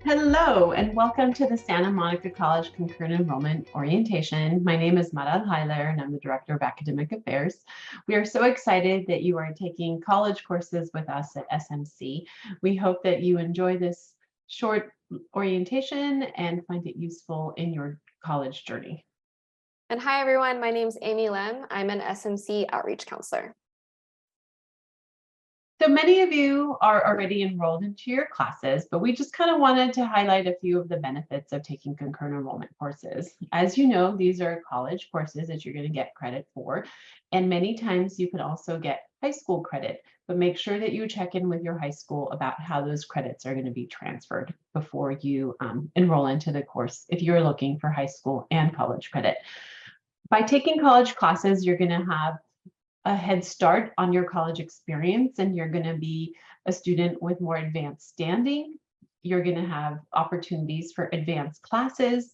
Hello, and welcome to the Santa Monica College Concurrent Enrollment Orientation. My name is Mara Heiler, and I'm the Director of Academic Affairs. We are so excited that you are taking college courses with us at SMC. We hope that you enjoy this short orientation and find it useful in your college journey. And hi, everyone. My name is Amy Lem. I'm an SMC Outreach Counselor. So many of you are already enrolled into your classes, but we just kind of wanted to highlight a few of the benefits of taking concurrent enrollment courses. As you know, these are college courses that you're going to get credit for, and many times you can also get high school credit, but make sure that you check in with your high school about how those credits are going to be transferred before you enroll into the course if you're looking for high school and college credit. By taking college classes, you're going to have a head start on your college experience, and you're going to be a student with more advanced standing. You're going to have opportunities for advanced classes,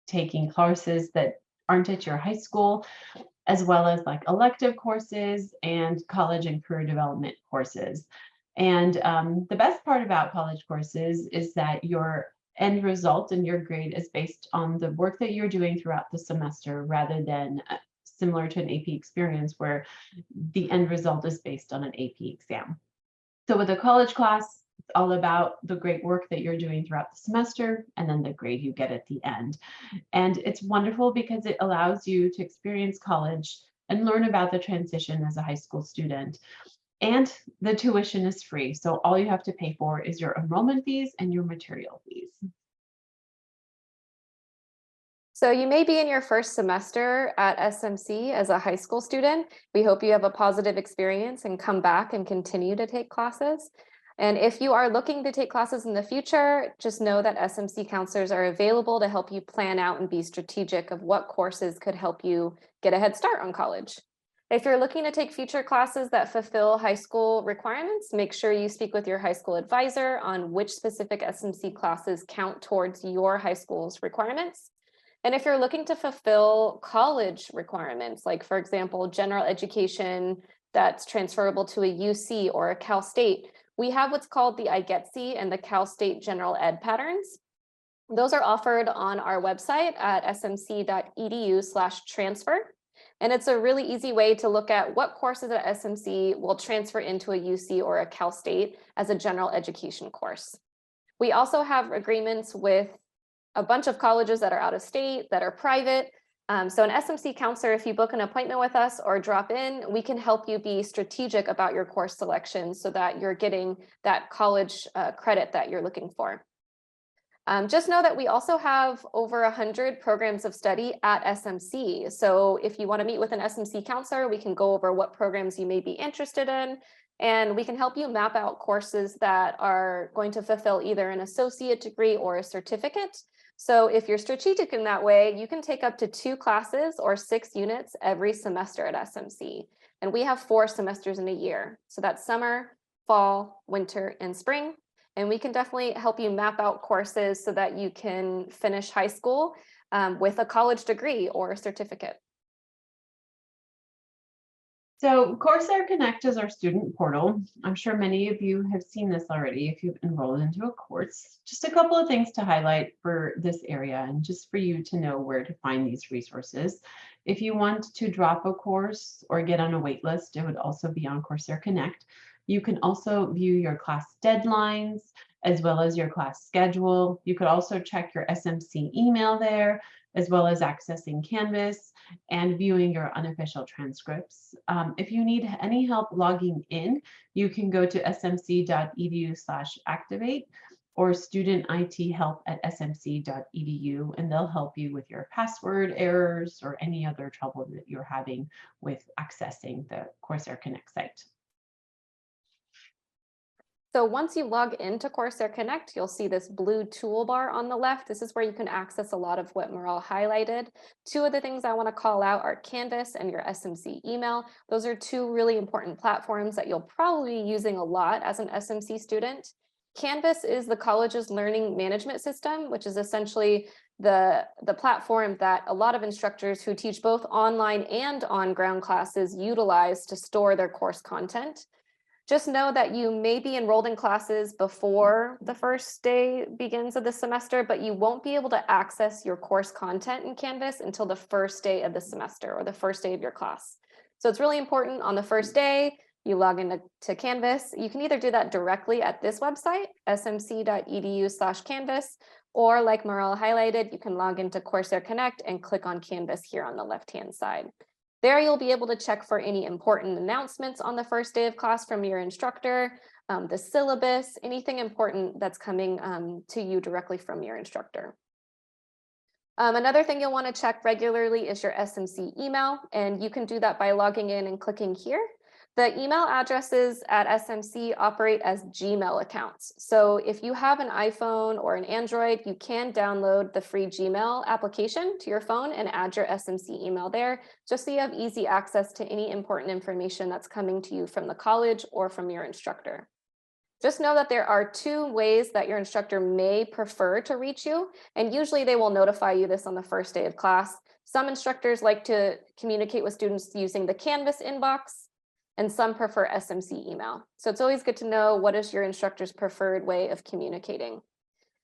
taking courses that aren't at your high school, as well as like elective courses and college and career development courses. And the best part about college courses is that your end result and your grade is based on the work that you're doing throughout the semester rather than similar to an AP experience where the end result is based on an AP exam. So with a college class, it's all about the great work that you're doing throughout the semester and then the grade you get at the end. And it's wonderful because it allows you to experience college and learn about the transition as a high school student. And the tuition is free. So all you have to pay for is your enrollment fees and your material fees. So you may be in your first semester at SMC as a high school student. We hope you have a positive experience and come back and continue to take classes. And if you are looking to take classes in the future, just know that SMC counselors are available to help you plan out and be strategic of what courses could help you get a head start on college. If you're looking to take future classes that fulfill high school requirements, make sure you speak with your high school advisor on which specific SMC classes count towards your high school's requirements. And if you're looking to fulfill college requirements, like for example, general education that's transferable to a UC or a Cal State, we have what's called the IGETC and the Cal State General Ed patterns. Those are offered on our website at smc.edu/transfer. And it's a really easy way to look at what courses at SMC will transfer into a UC or a Cal State as a general education course. We also have agreements with a bunch of colleges that are out of state, that are private. So an SMC counselor, if you book an appointment with us or drop in, we can help you be strategic about your course selection so that you're getting that college credit that you're looking for. Just know that we also have over 100 programs of study at SMC. So if you want to meet with an SMC counselor, we can go over what programs you may be interested in, and we can help you map out courses that are going to fulfill either an associate degree or a certificate. So if you're strategic in that way, you can take up to 2 classes or 6 units every semester at SMC. And we have 4 semesters in a year. So that's summer, fall, winter, and spring. And we can definitely help you map out courses so that you can finish high school with a college degree or a certificate. So Coursera Connect is our student portal. I'm sure many of you have seen this already if you've enrolled into a course. Just a couple of things to highlight for this area and just for you to know where to find these resources. If you want to drop a course or get on a wait list, it would also be on Coursera Connect. You can also view your class deadlines as well as your class schedule. You could also check your SMC email there, as well as accessing Canvas and viewing your unofficial transcripts. If you need any help logging in, you can go to smc.edu/activate or student IT help at smc.edu, and they'll help you with your password errors or any other trouble that you're having with accessing the Coursera Connect site. So once you log into Coursera Connect, you'll see this blue toolbar on the left. This is where you can access a lot of what Maral highlighted. 2 of the things I want to call out are Canvas and your SMC email. Those are 2 really important platforms that you'll probably be using a lot as an SMC student. Canvas is the college's learning management system, which is essentially the platform that a lot of instructors who teach both online and on-ground classes utilize to store their course content. Just know that you may be enrolled in classes before the first day begins of the semester, but you won't be able to access your course content in Canvas until the first day of the semester or the first day of your class. So it's really important on the first day, you log into Canvas. You can either do that directly at this website, smc.edu/Canvas, or like Morel highlighted, you can log into Coursera Connect and click on Canvas here on the left-hand side. There you'll be able to check for any important announcements on the first day of class from your instructor, the syllabus, anything important that's coming to you directly from your instructor. Another thing you'll want to check regularly is your SMC email, and you can do that by logging in and clicking here. The email addresses at SMC operate as Gmail accounts. So if you have an iPhone or an Android, you can download the free Gmail application to your phone and add your SMC email there, just so you have easy access to any important information that's coming to you from the college or from your instructor. Just know that there are 2 ways that your instructor may prefer to reach you, and usually they will notify you this on the first day of class. Some instructors like to communicate with students using the Canvas inbox, and some prefer SMC email. So it's always good to know what is your instructor's preferred way of communicating.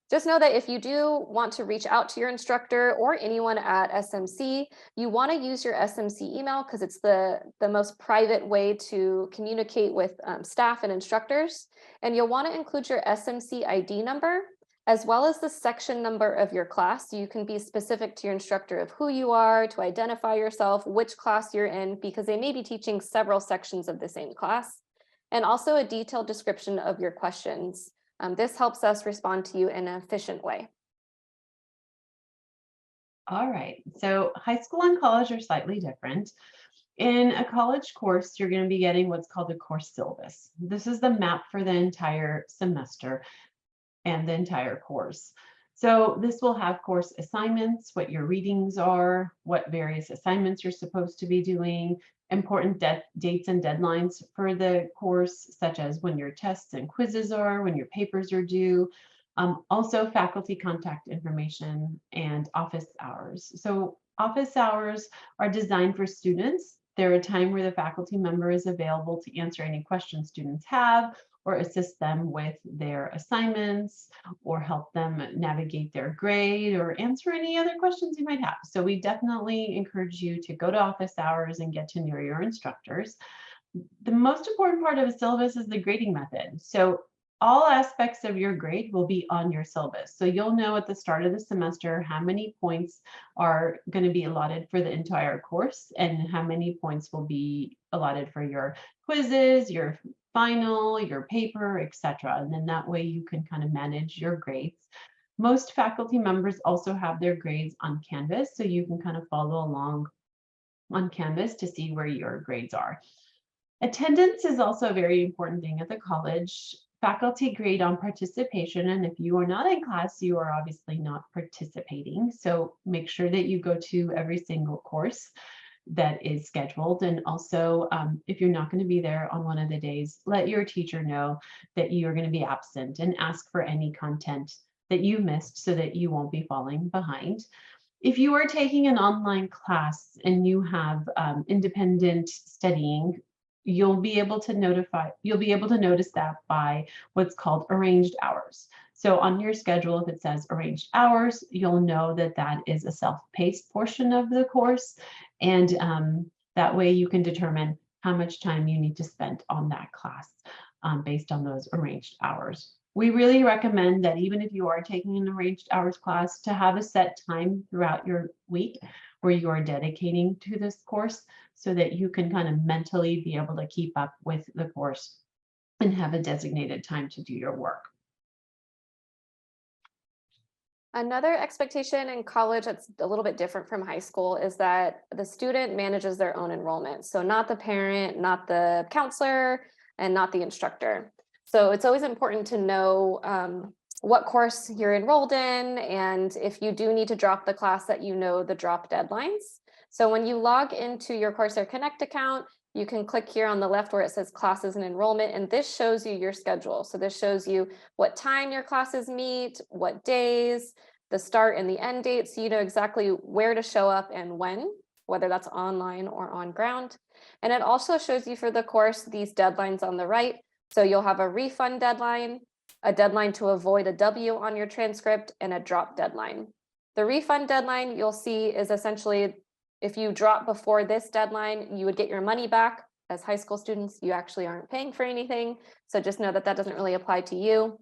Just know that if you do want to reach out to your instructor or anyone at SMC, you want to use your SMC email because it's the most private way to communicate with staff and instructors. And you'll want to include your SMC ID number as well as the section number of your class. So you can be specific to your instructor of who you are, to identify yourself, which class you're in, because they may be teaching several sections of the same class, and also a detailed description of your questions. This helps us respond to you in an efficient way. All right, so high school and college are slightly different. In a college course, you're going to be getting what's called a course syllabus. This is the map for the entire semester and the entire course. So this will have course assignments, what your readings are, what various assignments you're supposed to be doing, important dates and deadlines for the course, such as when your tests and quizzes are, when your papers are due, also faculty contact information and office hours. So office hours are designed for students. They're a time where the faculty member is available to answer any questions students have, or assist them with their assignments, or help them navigate their grade, or answer any other questions you might have. So we definitely encourage you to go to office hours and get to know your instructors. The most important part of a syllabus is the grading method. So all aspects of your grade will be on your syllabus. So you'll know at the start of the semester how many points are going to be allotted for the entire course and how many points will be allotted for your quizzes, your final, your paper, etc. And then that way you can kind of manage your grades. Most faculty members also have their grades on Canvas, so you can kind of follow along on Canvas to see where your grades are. Attendance is also a very important thing at the college. Faculty grade on participation, and if you are not in class, you are obviously not participating. So make sure that you go to every single course that is scheduled. And also, if you're not going to be there on one of the days, let your teacher know that you are going to be absent and ask for any content that you missed so that you won't be falling behind. If you are taking an online class and you have independent studying, you'll be able to notice that by what's called arranged hours. So on your schedule, if it says arranged hours, you'll know that that is a self-paced portion of the course. And that way you can determine how much time you need to spend on that class based on those arranged hours. We really recommend that even if you are taking an arranged hours class, to have a set time throughout your week where you are dedicating to this course so that you can kind of mentally be able to keep up with the course and have a designated time to do your work. Another expectation in college that's a little bit different from high school is that the student manages their own enrollment. So not the parent, not the counselor, and not the instructor. So it's always important to know what course you're enrolled in, and if you do need to drop the class, that you know the drop deadlines. So when you log into your Coursera Connect account, you can click here on the left where it says classes and enrollment, and this shows you your schedule. So this shows you what time your classes meet, what days, the start and the end date, so you know exactly where to show up and when, whether that's online or on ground. And it also shows you for the course these deadlines on the right, So you'll have a refund deadline, a deadline to avoid a W on your transcript, and a drop deadline. The refund deadline you'll see is essentially if you drop before this deadline, you would get your money back. As high school students, you actually aren't paying for anything. So just know that that doesn't really apply to you.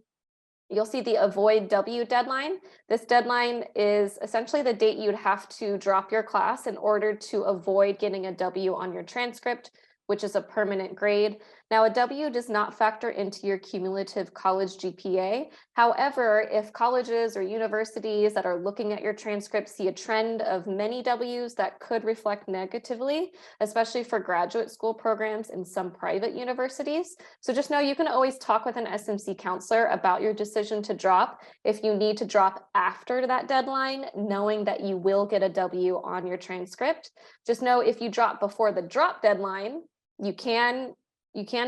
You'll see the avoid W deadline. This deadline is essentially the date you'd have to drop your class in order to avoid getting a W on your transcript, which is a permanent grade. Now, a W does not factor into your cumulative college GPA. However, if colleges or universities that are looking at your transcript see a trend of many Ws, that could reflect negatively, especially for graduate school programs in some private universities. So just know you can always talk with an SMC counselor about your decision to drop if you need to drop after that deadline, knowing that you will get a W on your transcript. Just know if you drop before the drop deadline, you can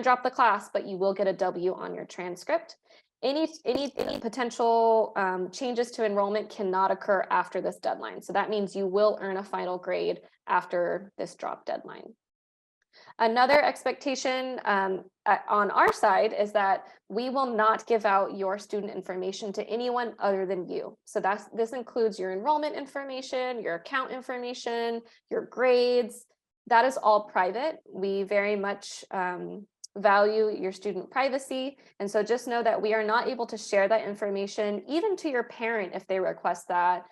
drop the class, but you will get a W on your transcript. Any potential changes to enrollment cannot occur after this deadline. So that means you will earn a final grade after this drop deadline. Another expectation on our side is that we will not give out your student information to anyone other than you. So this includes your enrollment information, your account information, your grades. That is all private. We very much value your student privacy. And so just know that we are not able to share that information even to your parent if they request that,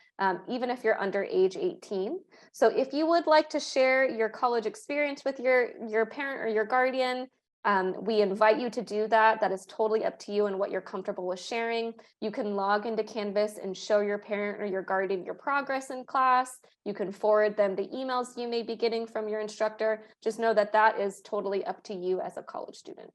even if you're under age 18. So if you would like to share your college experience with your parent or your guardian, we invite you to do that. That is totally up to you and what you're comfortable with sharing. You can log into Canvas and show your parent or your guardian your progress in class. You can forward them the emails you may be getting from your instructor. Just know that that is totally up to you as a college student.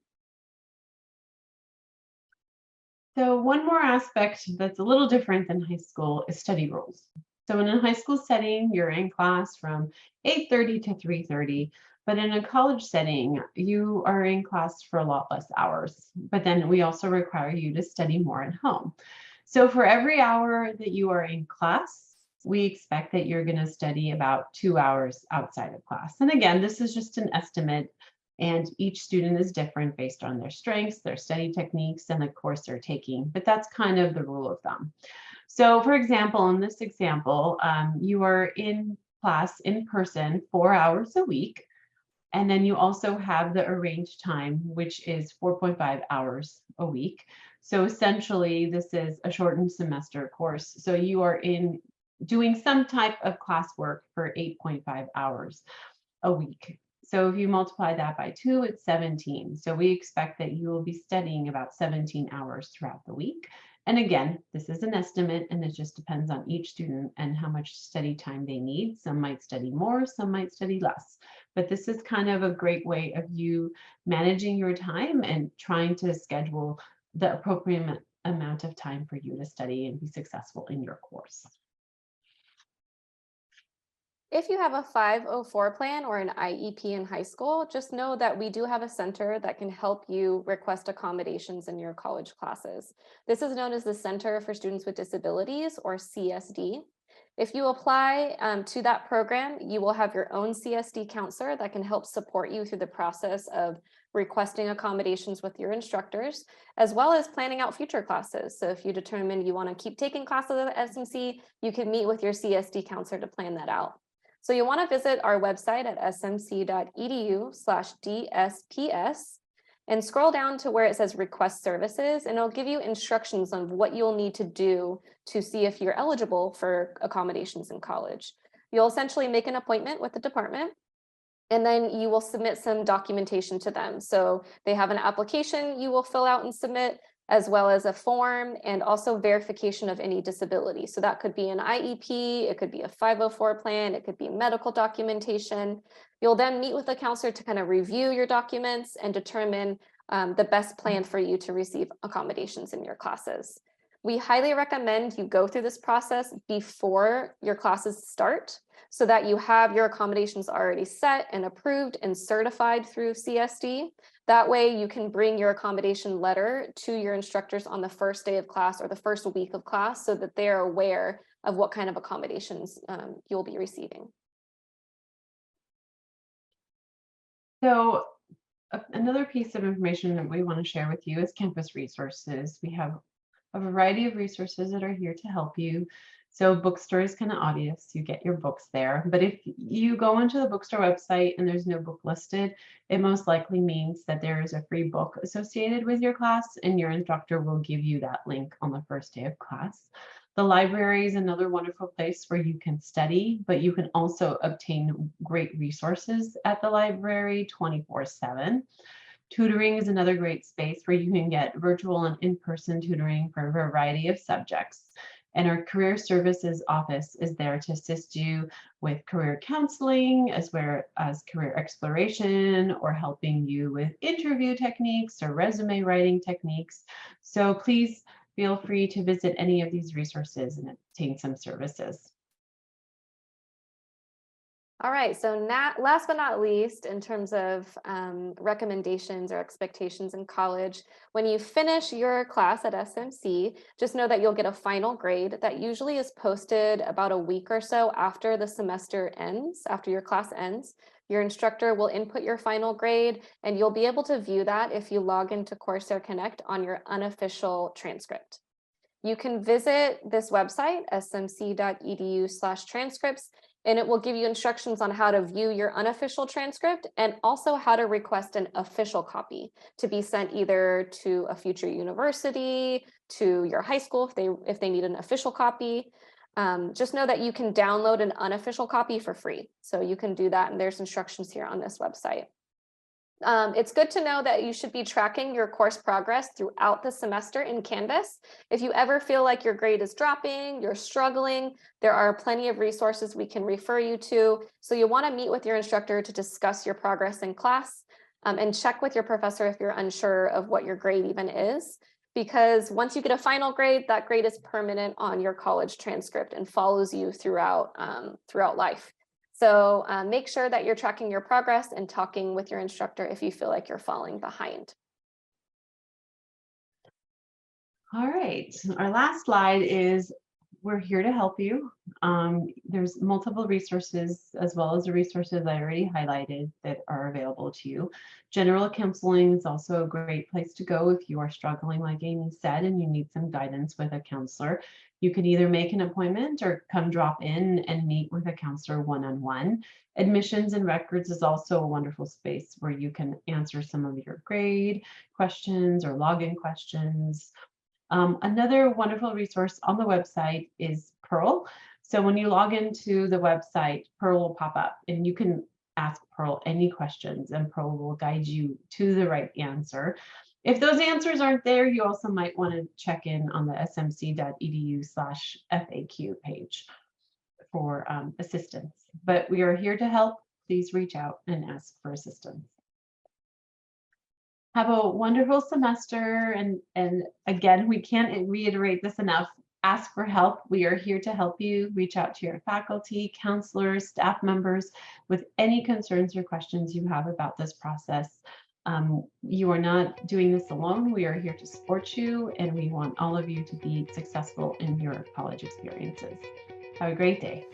So one more aspect that's a little different than high school is study rules. So in a high school setting, you're in class from 8:30 to 3:30. But in a college setting, you are in class for a lot less hours. But then we also require you to study more at home. So for every hour that you are in class, we expect that you're going to study about 2 hours outside of class. And again, this is just an estimate, and each student is different based on their strengths, their study techniques, and the course they're taking. But that's kind of the rule of thumb. So for example, in this example, you are in class in person 4 hours a week. And then you also have the arranged time, which is 4.5 hours a week. So essentially, this is a shortened semester course. So you are doing some type of classwork for 8.5 hours a week. So if you multiply that by 2, it's 17. So we expect that you will be studying about 17 hours throughout the week. And again, this is an estimate, and it just depends on each student and how much study time they need. Some might study more, some might study less. But this is kind of a great way of you managing your time and trying to schedule the appropriate amount of time for you to study and be successful in your course. If you have a 504 plan or an IEP in high school, just know that we do have a center that can help you request accommodations in your college classes. This is known as the Center for Students with Disabilities, or CSD. If you apply to that program, you will have your own CSD counselor that can help support you through the process of requesting accommodations with your instructors, as well as planning out future classes. So if you determine you want to keep taking classes at SMC, you can meet with your CSD counselor to plan that out. So you'll want to visit our website at smc.edu/DSPS and scroll down to where it says request services, and it'll give you instructions on what you'll need to do to see if you're eligible for accommodations in college. You'll essentially make an appointment with the department, and then you will submit some documentation to them. So they have an application you will fill out and submit, as well as a form, and also verification of any disability. So that could be an IEP, it could be a 504 plan, it could be medical documentation. You'll then meet with the counselor to kind of review your documents and determine the best plan for you to receive accommodations in your classes. We highly recommend you go through this process before your classes start, so that you have your accommodations already set and approved and certified through CSD. That way you can bring your accommodation letter to your instructors on the first day of class or the first week of class, so that they're aware of what kind of accommodations you'll be receiving. So Another piece of information that we want to share with you is campus resources. We have a variety of resources that are here to help you. So bookstore is kind of obvious, you get your books there. But if you go onto the bookstore website and there's no book listed, it most likely means that there is a free book associated with your class, and your instructor will give you that link on the first day of class. The library is another wonderful place where you can study, but you can also obtain great resources at the library 24/7. Tutoring is another great space where you can get virtual and in-person tutoring for a variety of subjects. And our career services office is there to assist you with career counseling, as well as career exploration, or helping you with interview techniques or resume writing techniques. So please feel free to visit any of these resources and obtain some services. All right, so last but not least, in terms of recommendations or expectations in college, when you finish your class at SMC, just know that you'll get a final grade that usually is posted about a week or so after the semester ends, after your class ends. Your instructor will input your final grade, and you'll be able to view that if you log into Coursera Connect on your unofficial transcript. You can visit this website, smc.edu/transcripts, and it will give you instructions on how to view your unofficial transcript and also how to request an official copy to be sent either to a future university, to your high school if they need an official copy. Just know that you can download an unofficial copy for free. So you can do that, and there's instructions here on this website. It's good to know that you should be tracking your course progress throughout the semester in Canvas. If you ever feel like your grade is dropping, you're struggling, there are plenty of resources we can refer you to. So you want to meet with your instructor to discuss your progress in class, and check with your professor if you're unsure of what your grade even is. Because once you get a final grade, that grade is permanent on your college transcript and follows you throughout life. So make sure that you're tracking your progress and talking with your instructor if you feel like you're falling behind. All right, our last slide is we're here to help you. There's multiple resources, as well as the resources I already highlighted, that are available to you. General counseling is also a great place to go if you are struggling, like Amy said, and you need some guidance with a counselor. You can either make an appointment or come drop in and meet with a counselor one-on-one. Admissions and records is also a wonderful space where you can answer some of your grade questions or login questions. Another wonderful resource on the website is Pearl. So when you log into the website, Pearl will pop up and you can ask Pearl any questions, and Pearl will guide you to the right answer. If those answers aren't there, you also might want to check in on the smc.edu/FAQ page for assistance. But we are here to help. Please reach out and ask for assistance. Have a wonderful semester, and again, we can't reiterate this enough. Ask for help. We are here to help you. Reach out to your faculty, counselors, staff members with any concerns or questions you have about this process. You are not doing this alone. We are here to support you, and we want all of you to be successful in your college experiences. Have a great day.